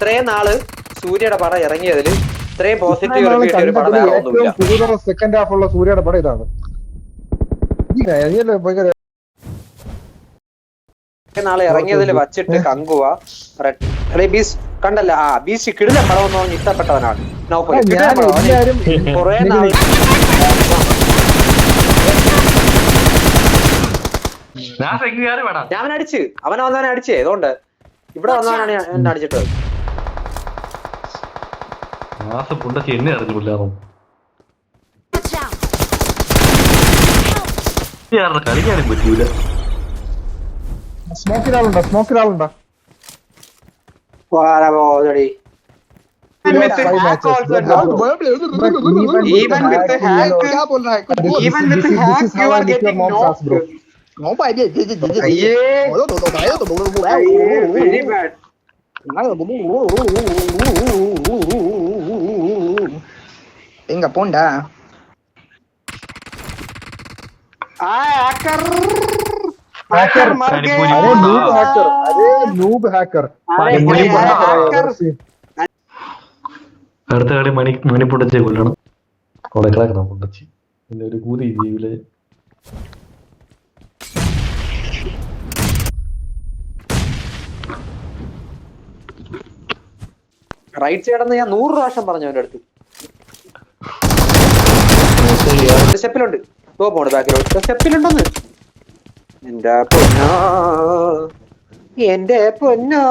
ഇത്രയും നാള് സൂര്യയുടെ പടം ഇറങ്ങിയതില് ഇത്രയും പോസിറ്റീവ് റിവ്യൂ കിട്ടിയ ഒരു പടം വേറെ ഒന്നുമില്ല. സെക്കൻഡ് ഹാഫ് ഉള്ള സൂര്യയുടെ പടം ഇതാണ്. നാളെ ഇറങ്ങിയതിൽ വച്ചിട്ട് കങ്കുവ ബീസ് കണ്ടല്ല. ബീസ് കിടിലൻ പടം എന്ന് പറഞ്ഞ് ഇഷ്ടപ്പെട്ടവനാണ്. കൊറേ നാൾ ഞാൻ അടിച്ച് അവനെ അടിച്ചേ. അതുകൊണ്ട് ഇവിടെ വന്നവനാണ് എന്നെ അടിച്ചിട്ട്. കളിക്കാനും പറ്റൂല. സ്മോക്കിലാളുണ്ടോ? സ്മോക്കിലാളുണ്ടോ? Even with hack, you are getting knocked. Very bad. எங்க போண்டா? Hacker. Noob hacker. അടുത്ത കളി മണി പൊട്ടച്ചെ കൊല്ലണം. കൊടക്കളാക്കണം പൊട്ടച്ചി. പിന്നെ ഒരു കൂതി ജീവിലെ റൈറ്റ് സൈഡെന്ന് ഞാൻ 100 പ്രാവശ്യം പറഞ്ഞു അവന്റെ അടുത്ത്. സ്റ്റെപ്പിലുണ്ട്. പോണ്ട് ബാക്കിലോട്ട്. സ്റ്റെപ്പിലുണ്ടെന്ന്. എന്റെ പൊന്നോ.